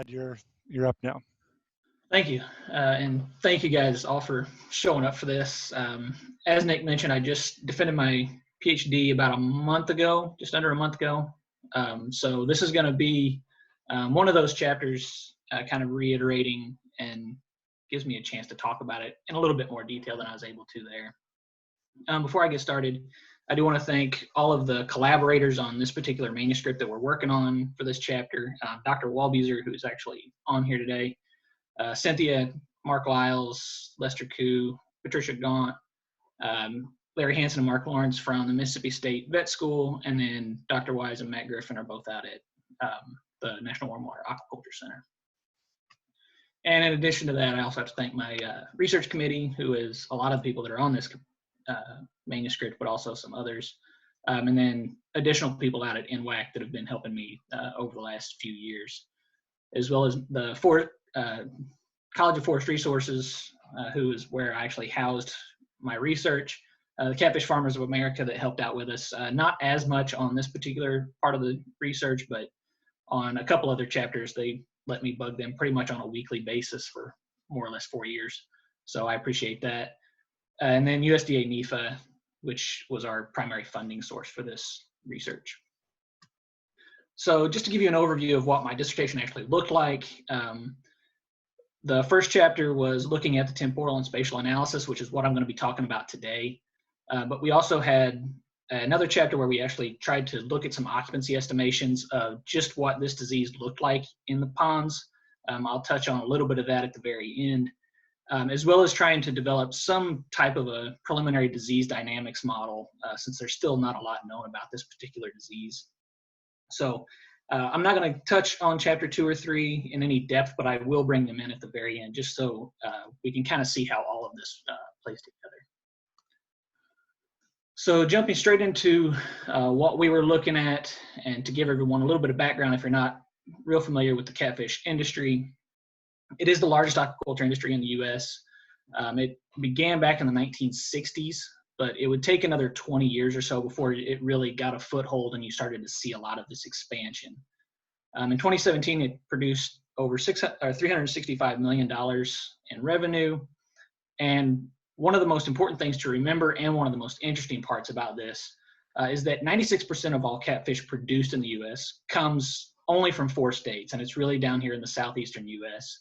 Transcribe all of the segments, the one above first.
You're up now. Thank you. And thank you guys all for showing up for this. As Nick mentioned, I just defended my PhD about a month ago, just under a month ago. So this is going to be one of those chapters kind of reiterating and gives me a chance to talk about it in a little bit more detail than I was able to there. Before I get started, I do want to thank all of the collaborators on this particular manuscript that we're working on for this chapter. Dr. Walbeezer, who's actually on here today, Cynthia, Mark Lyles, Lester Koo, Patricia Gaunt, Larry Hansen and Mark Lawrence from the Mississippi State Vet School, and then Dr. Wise and Matt Griffin are both out at the National Warmwater Aquaculture Center. And in addition to that, I also have to thank my research committee, who is a lot of people that are on this manuscript, but also some others. And then additional people out at NWAC that have been helping me over the last few years, as well as the College of Forest Resources, who is where I actually housed my research, the Catfish Farmers of America that helped out with us, not as much on this particular part of the research, but on a couple other chapters. They let me bug them pretty much on a weekly basis for more or less 4 years. So I appreciate that. And then USDA NEFA, which was our primary funding source for this research. So just to give you an overview of what my dissertation actually looked like, the first chapter was looking at the temporal and spatial analysis, which is what I'm going to be talking about today. But we also had another chapter where we actually tried to look at some occupancy estimations of just what this disease looked like in the ponds. I'll touch on a little bit of that at the very end, as well as trying to develop some type of a preliminary disease dynamics model, since there's still not a lot known about this particular disease. So I'm not going to touch on chapter 2 or 3 in any depth, but I will bring them in at the very end, just so we can kind of see how all of this plays together. So jumping straight into what we were looking at, and to give everyone a little bit of background if you're not real familiar with the catfish industry, it is the largest aquaculture industry in the U.S. It began back in the 1960s, but it would take another 20 years or so before it really got a foothold and you started to see a lot of this expansion. In 2017, it produced over $365 million in revenue. And one of the most important things to remember, and one of the most interesting parts about this, is that 96% of all catfish produced in the U.S. comes only from 4 states, and it's really down here in the southeastern U.S.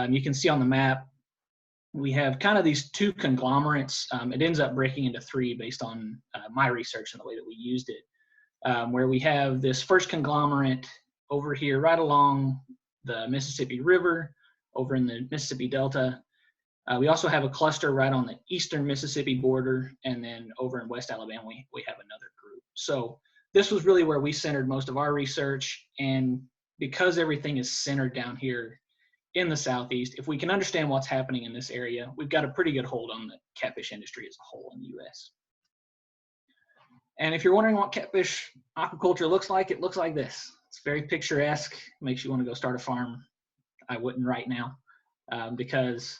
You can see on the map, we have kind of these 2 conglomerates. It ends up breaking into 3 based on my research and the way that we used it, where we have this first conglomerate over here right along the Mississippi River, over in the Mississippi Delta. We also have a cluster right on the eastern Mississippi border, and then over in West Alabama, we have another group. So this was really where we centered most of our research, and because everything is centered down here in the Southeast, if we can understand what's happening in this area, we've got a pretty good hold on the catfish industry as a whole in the U.S. And if you're wondering what catfish aquaculture looks like, it looks like this. It's very picturesque, makes you want to go start a farm. I wouldn't right now, because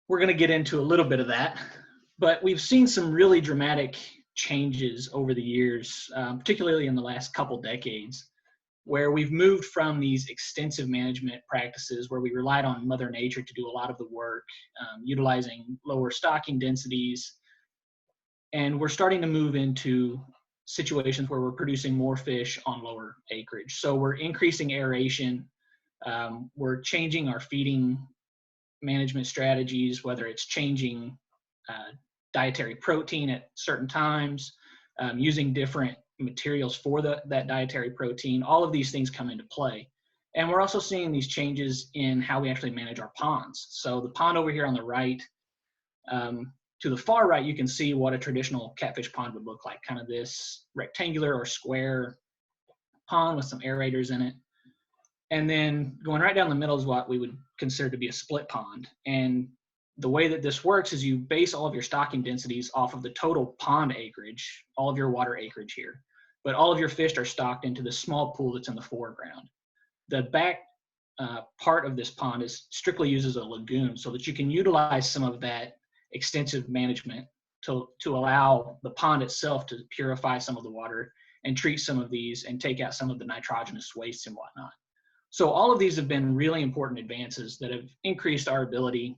we're going to get into a little bit of that, but we've seen some really dramatic changes over the years, particularly in the last couple decades, where we've moved from these extensive management practices where we relied on Mother Nature to do a lot of the work, utilizing lower stocking densities, and we're starting to move into situations where we're producing more fish on lower acreage. So we're increasing aeration, we're changing our feeding management strategies, whether it's changing dietary protein at certain times, using different materials for that dietary protein. All of these things come into play. And we're also seeing these changes in how we actually manage our ponds. So the pond over here on the right, to the far right, you can see what a traditional catfish pond would look like, kind of this rectangular or square pond with some aerators in it. And then going right down the middle is what we would consider to be a split pond. And the way that this works is you base all of your stocking densities off of the total pond acreage, all of your water acreage here. But all of your fish are stocked into this small pool that's in the foreground. The back part of this pond is strictly used as a lagoon so that you can utilize some of that extensive management to allow the pond itself to purify some of the water and treat some of these and take out some of the nitrogenous wastes and whatnot. So all of these have been really important advances that have increased our ability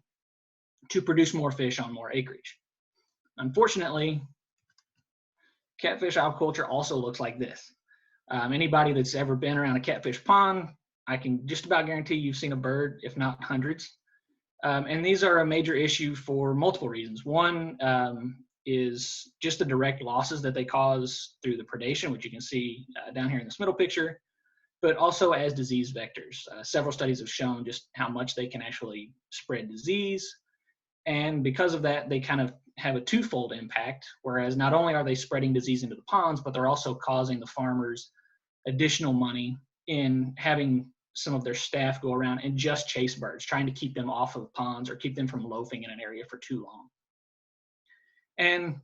to produce more fish on more acreage. Unfortunately, catfish aquaculture also looks like this. Anybody that's ever been around a catfish pond, I can just about guarantee you've seen a bird, if not hundreds. And these are a major issue for multiple reasons. One is just the direct losses that they cause through the predation, which you can see down here in this middle picture, but also as disease vectors. Several studies have shown just how much they can actually spread disease. And because of that, they kind of have a twofold impact, whereas not only are they spreading disease into the ponds, but they're also causing the farmers additional money in having some of their staff go around and just chase birds, trying to keep them off of ponds or keep them from loafing in an area for too long. And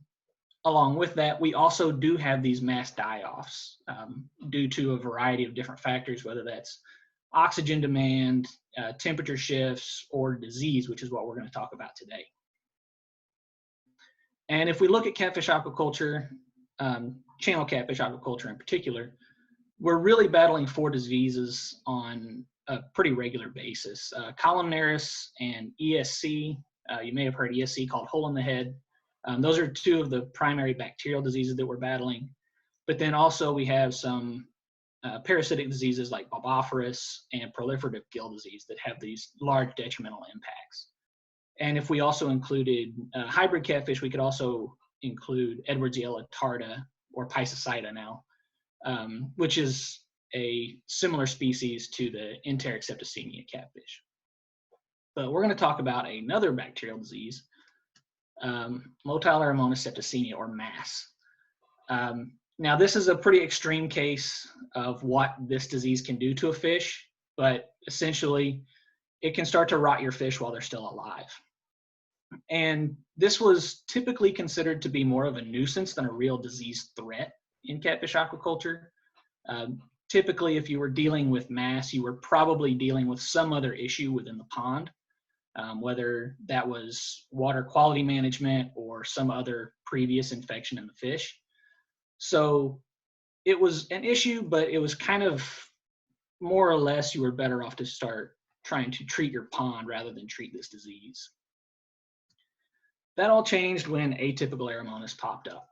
along with that, we also do have these mass die-offs due to a variety of different factors, whether that's oxygen demand, temperature shifts, or disease, which is what we're going to talk about today. And if we look at catfish aquaculture, channel catfish aquaculture in particular, we're really battling 4 diseases on a pretty regular basis. Columnaris and ESC, you may have heard ESC called hole in the head. Those are 2 of the primary bacterial diseases that we're battling. But then also we have some parasitic diseases like bulbophorus and proliferative gill disease that have these large detrimental impacts. And if we also included hybrid catfish, we could also include Edwardsiella tarda, or Piscicida now, which is a similar species to the enteric septicemia catfish. But we're going to talk about another bacterial disease, Motile Aeromonas septicemia, or MASS. Now, this is a pretty extreme case of what this disease can do to a fish, but essentially, it can start to rot your fish while they're still alive. And this was typically considered to be more of a nuisance than a real disease threat in catfish aquaculture. Typically, if you were dealing with MASS, you were probably dealing with some other issue within the pond, whether that was water quality management or some other previous infection in the fish. So it was an issue, but it was kind of more or less you were better off to start trying to treat your pond rather than treat this disease. That all changed when Atypical Aeromonas popped up.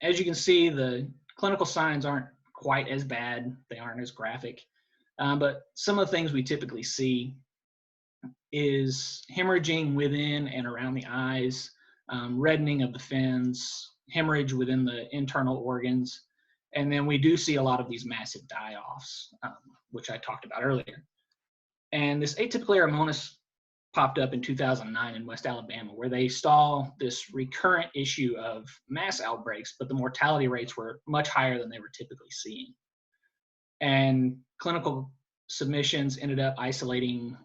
As you can see, the clinical signs aren't quite as bad. They aren't as graphic. But some of the things we typically see is hemorrhaging within and around the eyes, reddening of the fins, hemorrhage within the internal organs, and then we do see a lot of these massive die-offs, which I talked about earlier. And this Atypical Aeromonas popped up in 2009 in West Alabama, where they saw this recurrent issue of mass outbreaks, but the mortality rates were much higher than they were typically seeing. And clinical submissions ended up isolating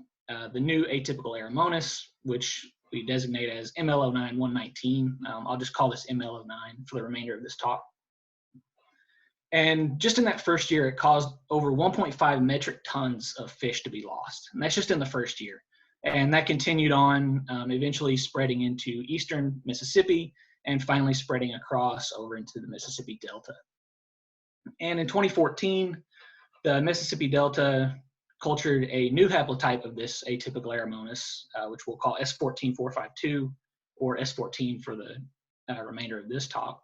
the new Atypical Aeromonas, which we designate as ML09-119. I'll just call this ML09 for the remainder of this talk. And just in that first year, it caused over 1.5 metric tons of fish to be lost. And that's just in the first year. And that continued on, eventually spreading into eastern Mississippi and finally spreading across over into the Mississippi Delta. And in 2014, the Mississippi Delta cultured a new haplotype of this Atypical Aeromonas, which we'll call S14452, or S14 for the remainder of this talk,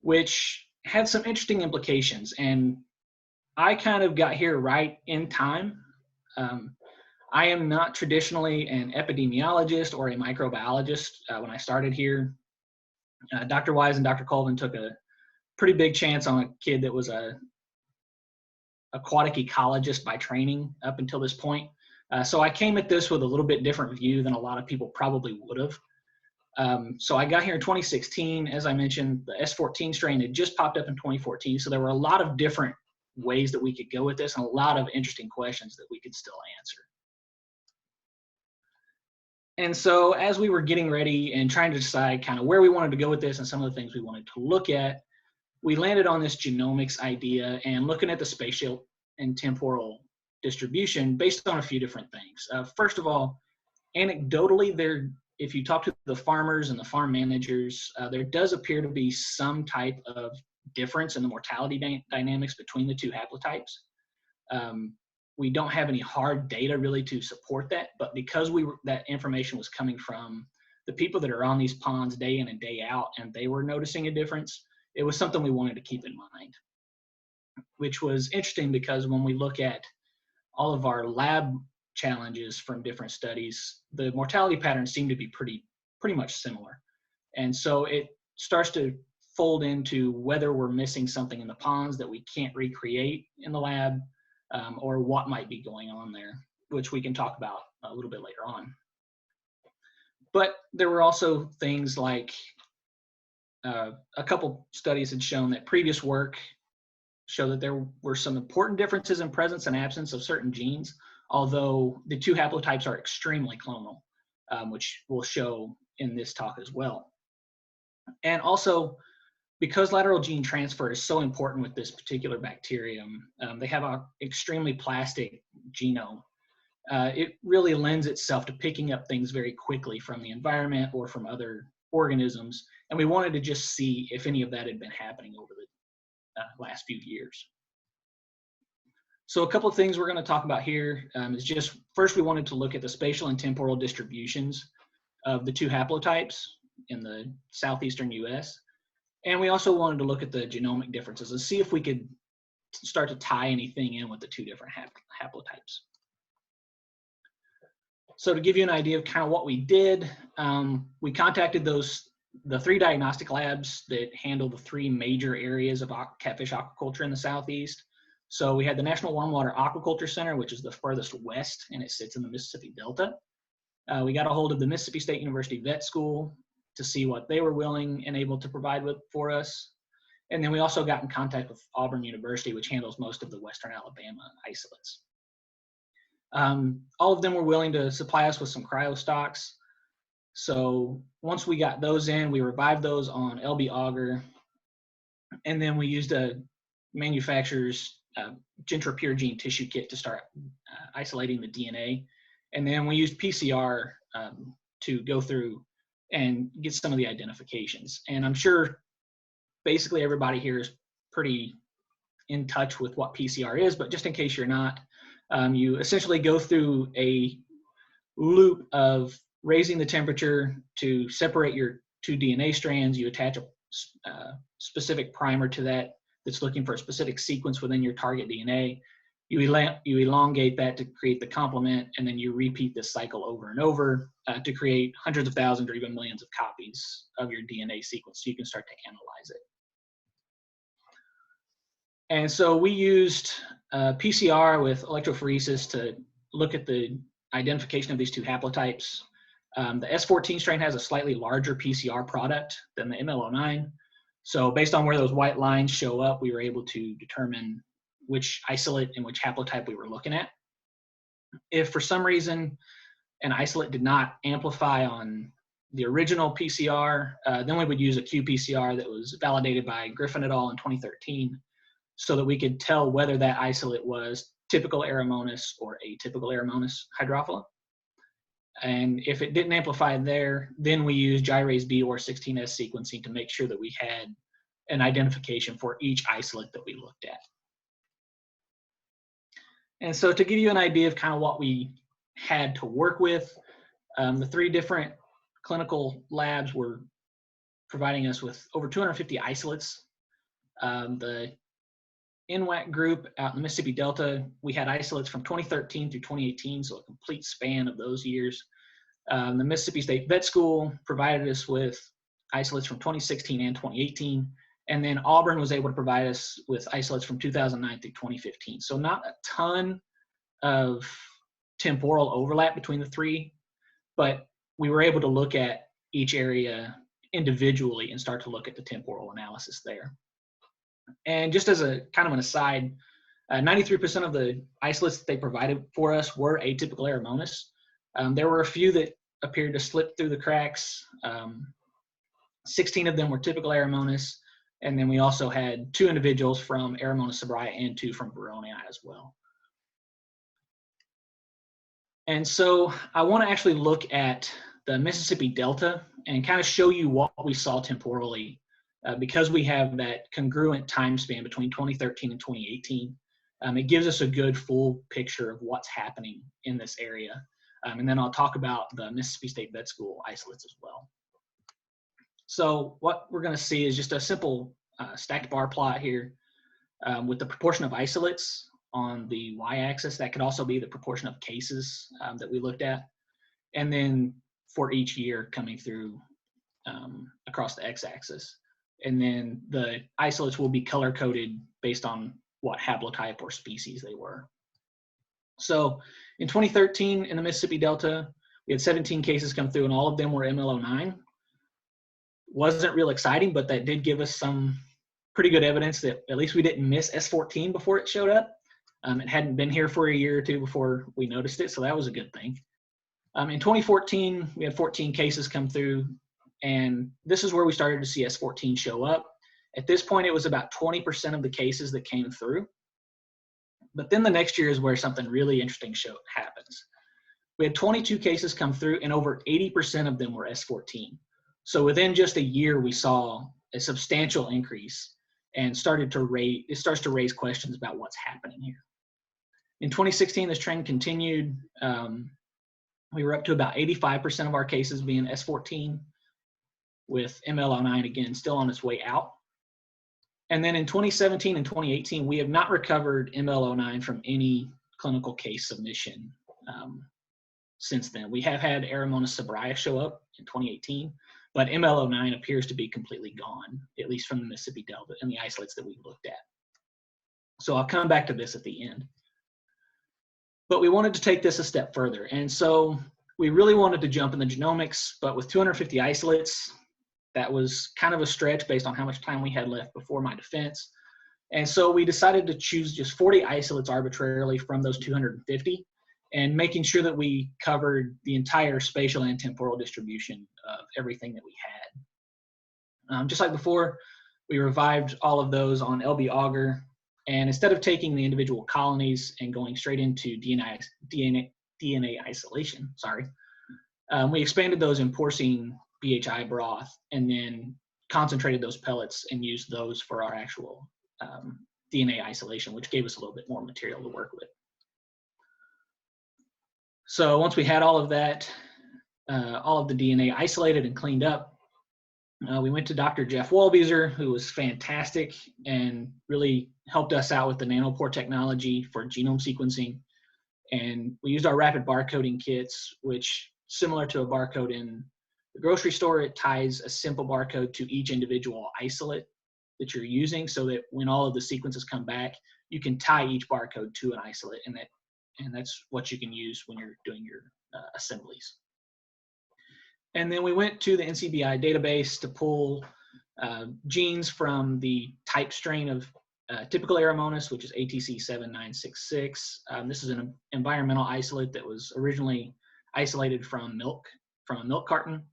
which had some interesting implications. And I kind of got here right in time. I am not traditionally an epidemiologist or a microbiologist. When I started here, Dr. Wise and Dr. Colvin took a pretty big chance on a kid that was a aquatic ecologist by training up until this point. So I came at this with a little bit different view than a lot of people probably would have. So I got here in 2016. As I mentioned, the S14 strain had just popped up in 2014. So there were a lot of different ways that we could go with this and a lot of interesting questions that we could still answer. And so as we were getting ready and trying to decide kind of where we wanted to go with this and some of the things we wanted to look at, we landed on this genomics idea and looking at the spatial and temporal distribution based on a few different things. First of all, anecdotally, if you talk to the farmers and the farm managers, there does appear to be some type of difference in the mortality dynamics between the two haplotypes. we don't have any hard data really to support that, but because that information was coming from the people that are on these ponds day in and day out, and they were noticing a difference, it was something we wanted to keep in mind, which was interesting because when we look at all of our lab challenges from different studies, the mortality patterns seem to be pretty much similar. And so it starts to fold into whether we're missing something in the ponds that we can't recreate in the lab, or what might be going on there, which we can talk about a little bit later on. But there were also things like a couple studies had shown that previous work showed that there were some important differences in presence and absence of certain genes, although the two haplotypes are extremely clonal, which we'll show in this talk as well. And also, because lateral gene transfer is so important with this particular bacterium, they have an extremely plastic genome. It really lends itself to picking up things very quickly from the environment or from other organisms, and we wanted to just see if any of that had been happening over the last few years. So a couple of things we're going to talk about here is just, first we wanted to look at the spatial and temporal distributions of the two haplotypes in the southeastern US. And we also wanted to look at the genomic differences and see if we could start to tie anything in with the two different haplotypes. So to give you an idea of kind of what we did, we contacted the 3 diagnostic labs that handle the 3 major areas of catfish aquaculture in the Southeast. So we had the National Warmwater Aquaculture Center, which is the furthest west, and it sits in the Mississippi Delta. We got a hold of the Mississippi State University Vet School to see what they were willing and able to provide for us. And then we also got in contact with Auburn University, which handles most of the Western Alabama isolates. All of them were willing to supply us with some cryo stocks. So once we got those in, we revived those on LB Auger, and then we used a manufacturer's Gentrapure gene tissue kit to start isolating the DNA. And then we used PCR to go through and get some of the identifications. And I'm sure basically everybody here is pretty in touch with what PCR is, but just in case you're not, you essentially go through a loop of raising the temperature to separate your 2 DNA strands. You attach a specific primer to that that's looking for a specific sequence within your target DNA. You elongate that to create the complement, and then you repeat this cycle over and over to create hundreds of thousands or even millions of copies of your DNA sequence so you can start to analyze it. And so we used PCR with electrophoresis to look at the identification of these 2 haplotypes. The S14 strain has a slightly larger PCR product than the ML09. So based on where those white lines show up, we were able to determine which isolate and which haplotype we were looking at. If for some reason an isolate did not amplify on the original PCR, then we would use a qPCR that was validated by Griffin et al. In 2013, so that we could tell whether that isolate was typical Aeromonas or atypical Aeromonas hydrophila. And if it didn't amplify there, then we used gyrase B or 16S sequencing to make sure that we had an identification for each isolate that we looked at. And so to give you an idea of kind of what we had to work with, the 3 different clinical labs were providing us with over 250 isolates. The NWAC group out in the Mississippi Delta, we had isolates from 2013 through 2018, so a complete span of those years. The Mississippi State Vet School provided us with isolates from 2016 and 2018. And then Auburn was able to provide us with isolates from 2009 through 2015. So not a ton of temporal overlap between the 3, but we were able to look at each area individually and start to look at the temporal analysis there. And just as a kind of an aside, 93% of the isolates that they provided for us were atypical Aeromonas. There were a few that appeared to slip through the cracks. 16 of them were typical Aeromonas. And then we also had 2 individuals from Aeromonas sabria and 2 from Veronii as well. And so I want to actually look at the Mississippi Delta and kind of show you what we saw temporally, because we have that congruent time span between 2013 and 2018. It gives us a good full picture of what's happening in this area. And then I'll talk about the Mississippi State Vet School isolates as well. So what we're going to see is just a simple stacked bar plot here with the proportion of isolates on the y-axis. That could also be the proportion of cases that we looked at. And then for each year coming through across the x-axis. And then the isolates will be color-coded based on what haplotype or species they were. So in 2013 in the Mississippi Delta, we had 17 cases come through and all of them were ML09. Wasn't real exciting, but that did give us some pretty good evidence that at least we didn't miss S14 before it showed up. It hadn't been here for a year or two before we noticed it, so that was a good thing. In 2014, we had 14 cases come through, and this is where we started to see S14 show up. At this point, it was about 20% of the cases that came through. But then the next year is where something really interesting happens. We had 22 cases come through, and over 80% of them were S14. So within just a year, we saw a substantial increase and it starts to raise questions about what's happening here. In 2016, this trend continued. We were up to about 85% of our cases being S14, with ML09 again still on its way out. And then in 2017 and 2018, we have not recovered ML09 from any clinical case submission since then. We have had Aeromonas sabria show up in 2018, but ML09 appears to be completely gone, at least from the Mississippi Delta and the isolates that we've looked at. So I'll come back to this at the end. But we wanted to take this a step further. And so we really wanted to jump in the genomics, but with 250 isolates, that was kind of a stretch based on how much time we had left before my defense. And so we decided to choose just 40 isolates arbitrarily from those 250 and making sure that we covered the entire spatial and temporal distribution of everything that we had. Just like before, we revived all of those on LB Augur. And instead of taking the individual colonies and going straight into DNA isolation, we expanded those in porcine BHI broth and then concentrated those pellets and used those for our actual DNA isolation, which gave us a little bit more material to work with. So once we had all of that, all of the DNA isolated and cleaned up, we went to Dr. Jeff Walbeezer, who was fantastic and really helped us out with the nanopore technology for genome sequencing. And we used our rapid barcoding kits, which, similar to a barcode in the grocery store, it ties a simple barcode to each individual isolate that you're using so that when all of the sequences come back, you can tie each barcode to an isolate, and that's what you can use when you're doing your assemblies. And then we went to the NCBI database to pull genes from the type strain of Atypical Aeromonas, which is ATC 7966. This is an environmental isolate that was originally isolated from milk, from a milk carton,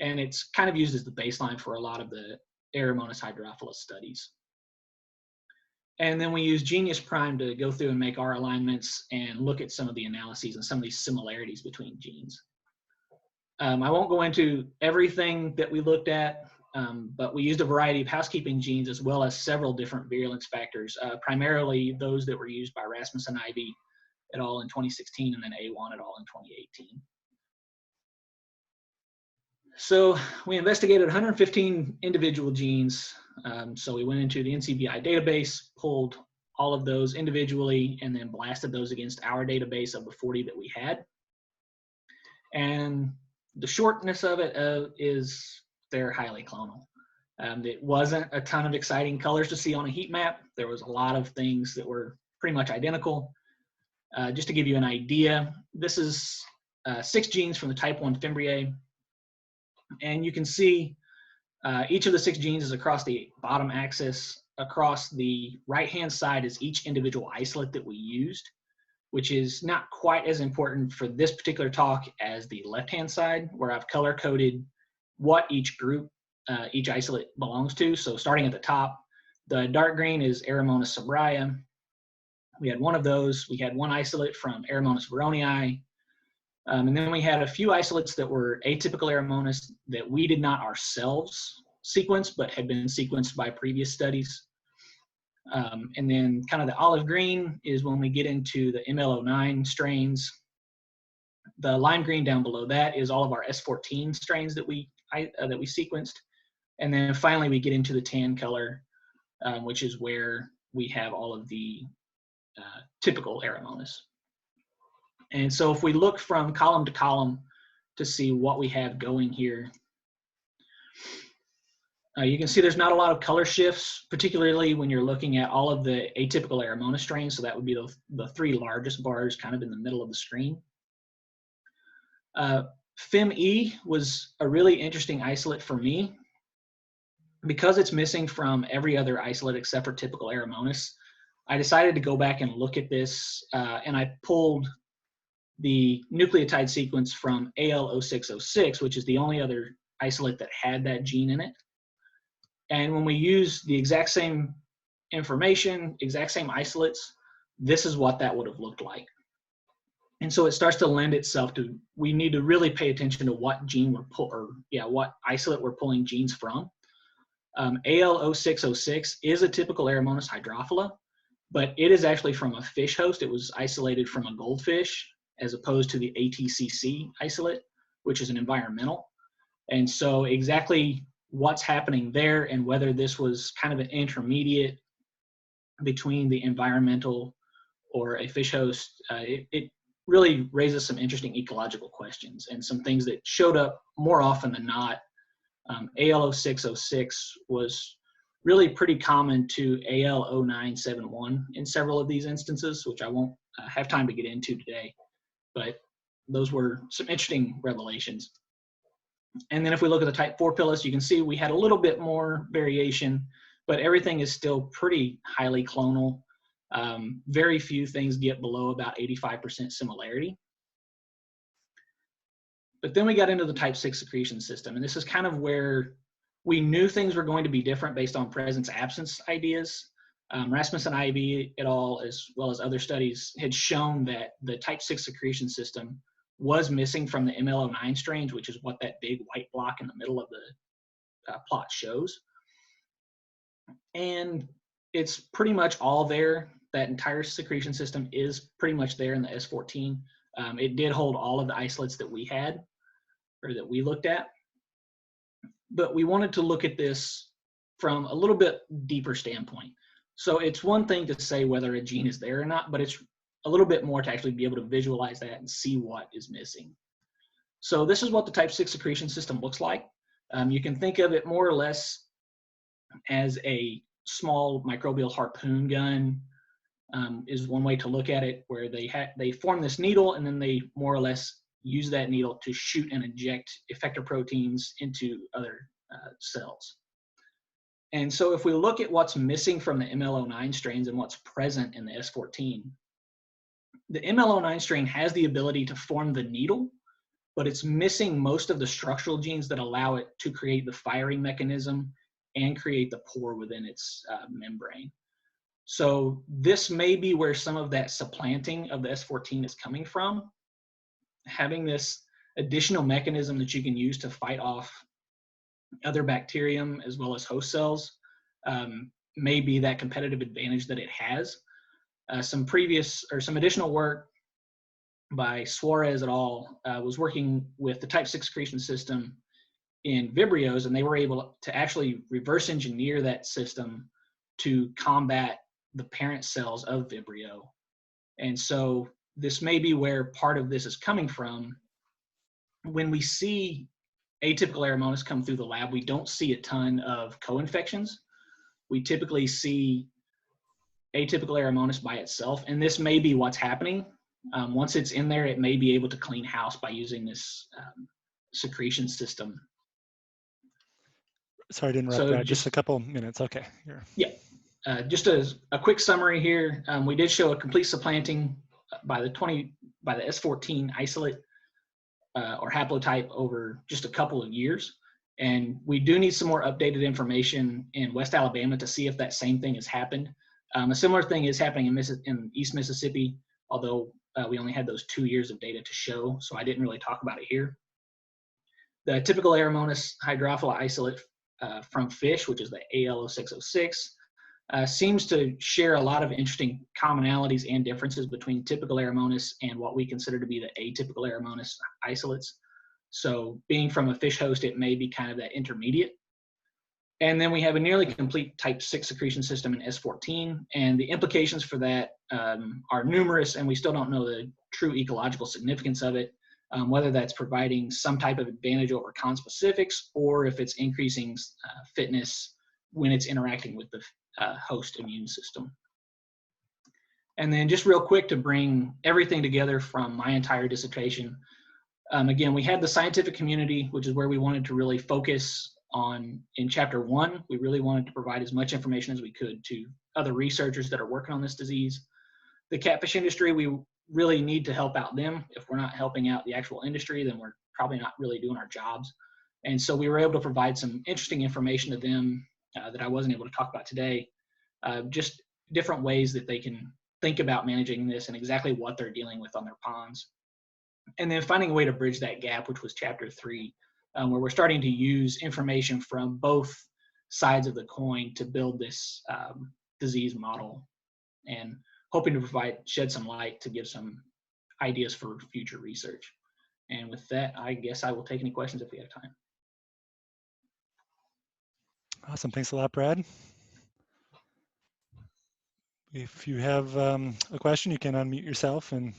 and it's kind of used as the baseline for a lot of the Aeromonas hydrophila studies. And then we use Genius Prime to go through and make our alignments and look at some of the analyses and some of these similarities between genes. I won't go into everything that we looked at, but we used a variety of housekeeping genes as well as several different virulence factors, primarily those that were used by Rasmussen Ivy et al. In 2016 and then A1 et al. In 2018. So we investigated 115 individual genes. So we went into the NCBI database, pulled all of those individually, and then blasted those against our database of the 40 that we had. And the shortness of it is they're highly clonal. It wasn't a ton of exciting colors to see on a heat map. There was a lot of things that were pretty much identical. Just to give you an idea, this is 6 genes from the type 1 Fimbriae. And you can see each of the 6 genes is across the bottom axis. Across the right-hand side is each individual isolate that we used, which is not quite as important for this particular talk as the left-hand side, where I've color-coded what each group, each isolate belongs to. So starting at the top, the dark green is Aeromonas sabria. We had one of those. We had one isolate from Aeromonas veronii. And then we had a few isolates that were atypical Aeromonas that we did not ourselves sequence, but had been sequenced by previous studies. And then kind of the olive green is when we get into the ML09 strains. The lime green down below that is all of our S14 strains that we sequenced. And then finally we get into the tan color, which is where we have all of the typical Aeromonas. And so if we look from column to column to see what we have going here, you can see there's not a lot of color shifts, particularly when you're looking at all of the atypical Aeromona strains. So that would be the three largest bars kind of in the middle of the screen. FIM-E was a really interesting isolate for me because it's missing from every other isolate except for typical Aeromonas. I decided to go back and look at this, and I pulled the nucleotide sequence from AL0606, which is the only other isolate that had that gene in it. And when we use the exact same information, exact same isolates, this is what that would have looked like. And so it starts to lend itself to, we need to really pay attention to what gene what isolate we're pulling genes from. AL0606 is a typical Aeromonas hydrophila, but it is actually from a fish host. It was isolated from a goldfish as opposed to the ATCC isolate, which is an environmental. And so exactly what's happening there and whether this was kind of an intermediate between the environmental or a fish host, it really raises some interesting ecological questions and some things that showed up more often than not. AL0606 was really pretty common to AL0971 in several of these instances, which I won't have time to get into today, but those were some interesting revelations. And then if we look at the type 4 pilus, you can see we had a little bit more variation, but everything is still pretty highly clonal. Very few things get below about 85% similarity. But then we got into the type 6 secretion system, and this is kind of where we knew things were going to be different based on presence-absence ideas. Rasmussen and IAB et al., as well as other studies, had shown that the type 6 secretion system was missing from the ML09 strains, which is what that big white block in the middle of the plot shows. And it's pretty much all there. That entire secretion system is pretty much there in the S14. It did hold all of the isolates that we had, or that we looked at. But we wanted to look at this from a little bit deeper standpoint. So it's one thing to say whether a gene is there or not, but it's a little bit more to actually be able to visualize that and see what is missing. So this is what the type 6 secretion system looks like. You can think of it more or less as a small microbial harpoon gun, is one way to look at it, where they form this needle and then they more or less use that needle to shoot and inject effector proteins into other cells. And so if we look at what's missing from the ML09 strains and what's present in the S14, the ML09 strain has the ability to form the needle, but it's missing most of the structural genes that allow it to create the firing mechanism and create the pore within its membrane. So this may be where some of that supplanting of the S14 is coming from. Having this additional mechanism that you can use to fight off other bacterium as well as host cells may be that competitive advantage that it has. Some additional work by Suarez et al. Was working with the type 6 secretion system in Vibrios, and they were able to actually reverse engineer that system to combat the parent cells of Vibrio. And so this may be where part of this is coming from. When we see atypical Aeromonas come through the lab, we don't see a ton of co-infections. We typically see atypical Aeromonas by itself, and this may be what's happening. Once it's in there, it may be able to clean house by using this secretion system. Sorry to interrupt, Brad. Just a couple minutes. Okay. Yeah. Just a quick summary here. We did show a complete supplanting by the S14 isolate or haplotype over just a couple of years. And we do need some more updated information in West Alabama to see if that same thing has happened. A similar thing is happening in East Mississippi, although we only had those 2 years of data to show, so I didn't really talk about it here. The typical Aeromonas hydrophila isolate from fish, which is the AL0606, seems to share a lot of interesting commonalities and differences between typical Aeromonas and what we consider to be the atypical Aeromonas isolates. So being from a fish host, it may be kind of that intermediate. And then we have a nearly complete type 6 secretion system in S14, and the implications for that are numerous, and we still don't know the true ecological significance of it, whether that's providing some type of advantage over conspecifics or if it's increasing fitness when it's interacting with the host immune system. And then just real quick to bring everything together from my entire dissertation, again, we had the scientific community, which is where we wanted to really focus on. In chapter 1, we really wanted to provide as much information as we could to other researchers that are working on this disease. The catfish industry, we really need to help out them. If we're not helping out the actual industry, then we're probably not really doing our jobs. And so we were able to provide some interesting information to them that I wasn't able to talk about today, just different ways that they can think about managing this and exactly what they're dealing with on their ponds. And then finding a way to bridge that gap, which was chapter 3, where we're starting to use information from both sides of the coin to build this disease model, and hoping to shed some light to give some ideas for future research. And with that, I guess I will take any questions if we have time. Awesome, thanks a lot, Brad. If you have a question, you can unmute yourself and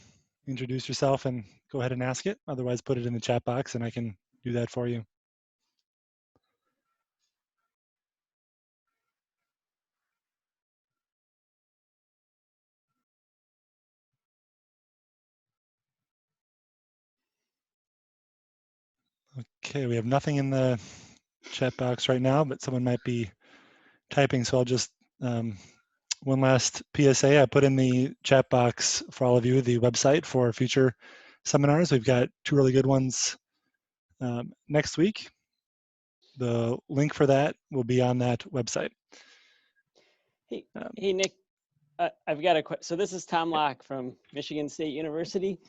introduce yourself and go ahead and ask it. Otherwise, put it in the chat box and I can do that for you. Okay, we have nothing in the chat box right now, but someone might be typing, so I'll just, one last PSA, I put in the chat box for all of you the website for future seminars. We've got 2 really good ones next week. The link for that will be on that website. Hey, hey Nick, I've got a question. So this is Tom Locke from Michigan State University.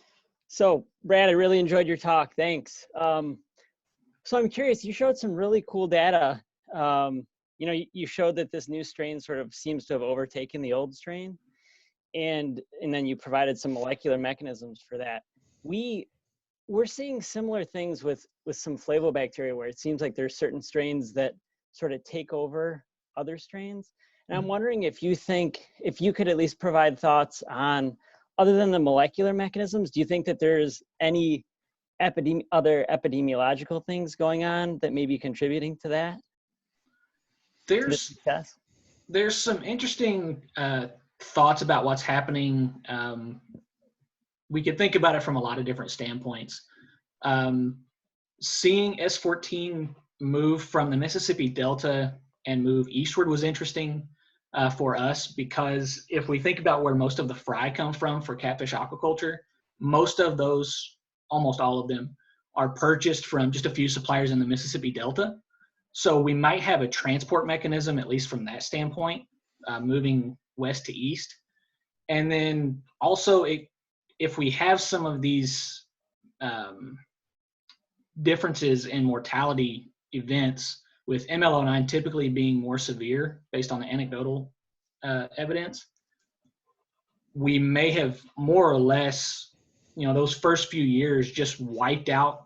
So Brad, I really enjoyed your talk. Thanks. So I'm curious, you showed some really cool data. You know, you showed that this new strain sort of seems to have overtaken the old strain, and then you provided some molecular mechanisms for that. We're seeing similar things with some flavobacteria, where it seems like there's certain strains that sort of take over other strains. And I'm wondering if you could at least provide thoughts on, other than the molecular mechanisms, do you think that there's any other epidemiological things going on that may be contributing to that? There's some interesting thoughts about what's happening. We could think about it from a lot of different standpoints. Seeing S14 move from the Mississippi Delta and move eastward was interesting for us, because if we think about where most of the fry come from for catfish aquaculture, most of those, almost all of them, are purchased from just a few suppliers in the Mississippi Delta. So we might have a transport mechanism, at least from that standpoint, moving west to east. And then also, if we have some of these differences in mortality events, with MLO9 typically being more severe based on the anecdotal evidence, we may have more or less, those first few years just wiped out,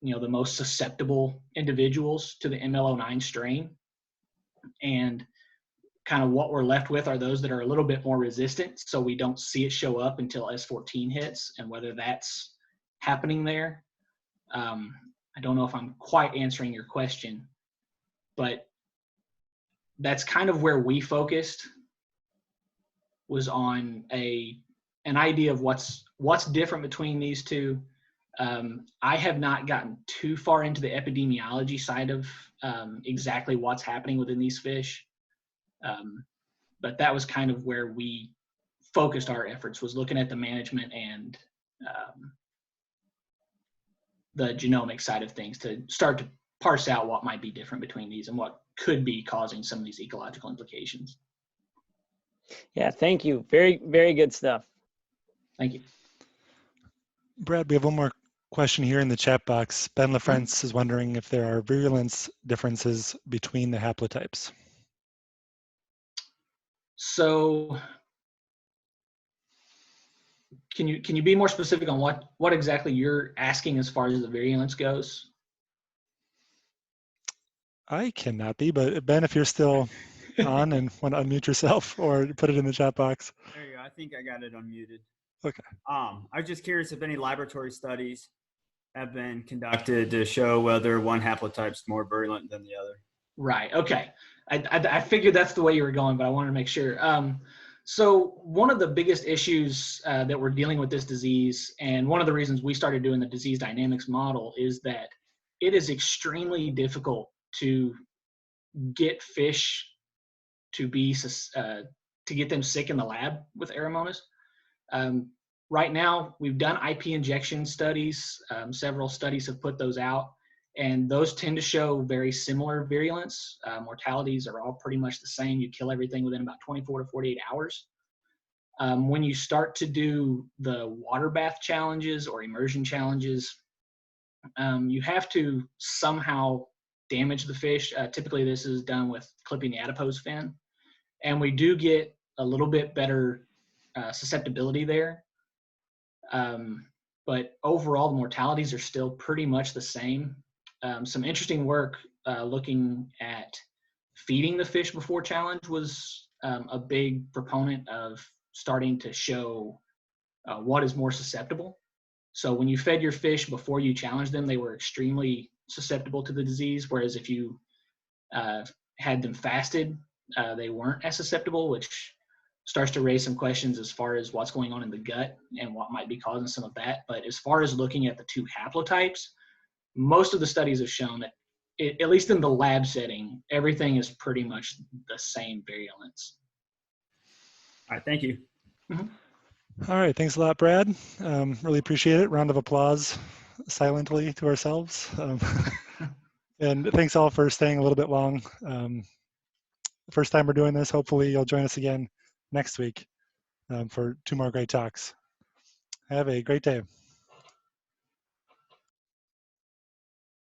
the most susceptible individuals to the MLO9 strain. And kind of what we're left with are those that are a little bit more resistant, so we don't see it show up until S14 hits, and whether that's happening there. I don't know if I'm quite answering your question, but that's kind of where we focused, was on an idea of what's different between these two. I have not gotten too far into the epidemiology side of exactly what's happening within these fish. But that was kind of where we focused our efforts, was looking at the management and the genomic side of things to start to parse out what might be different between these and what could be causing some of these ecological implications. Yeah, thank you. Very, very good stuff. Thank you. Brad, we have one more question here in the chat box. Ben LaFrance is wondering if there are virulence differences between the haplotypes. So can you be more specific on what exactly you're asking as far as the virulence goes? I cannot be, but Ben, if you're still on and want to unmute yourself or put it in the chat box. There you go. I think I got it unmuted. Okay. I was just curious if any laboratory studies have been conducted to show whether one haplotype is more virulent than the other. Right. Okay. I figured that's the way you were going, but I wanted to make sure. So one of the biggest issues that we're dealing with this disease, and one of the reasons we started doing the disease dynamics model, is that it is extremely difficult to get fish to get them sick in the lab with Aeromonas. Right now, we've done IP injection studies. Several studies have put those out, and those tend to show very similar virulence. Mortalities are all pretty much the same. You kill everything within about 24 to 48 hours. When you start to do the water bath challenges or immersion challenges, you have to somehow damage the fish. Typically, this is done with clipping the adipose fin, and we do get a little bit better susceptibility there. But overall, the mortalities are still pretty much the same. Some interesting work looking at feeding the fish before challenge was a big proponent of starting to show what is more susceptible. So when you fed your fish before you challenged them, they were extremely susceptible to the disease, whereas if you had them fasted, they weren't as susceptible, which starts to raise some questions as far as what's going on in the gut and what might be causing some of that. But as far as looking at the two haplotypes, most of the studies have shown that, at least in the lab setting, everything is pretty much the same virulence. All right, thank you. Mm-hmm. All right, thanks a lot, Brad. Really appreciate it. Round of applause silently to ourselves. And thanks all for staying a little bit long. First time we're doing this. Hopefully you'll join us again next week for 2 more great talks. Have a great day.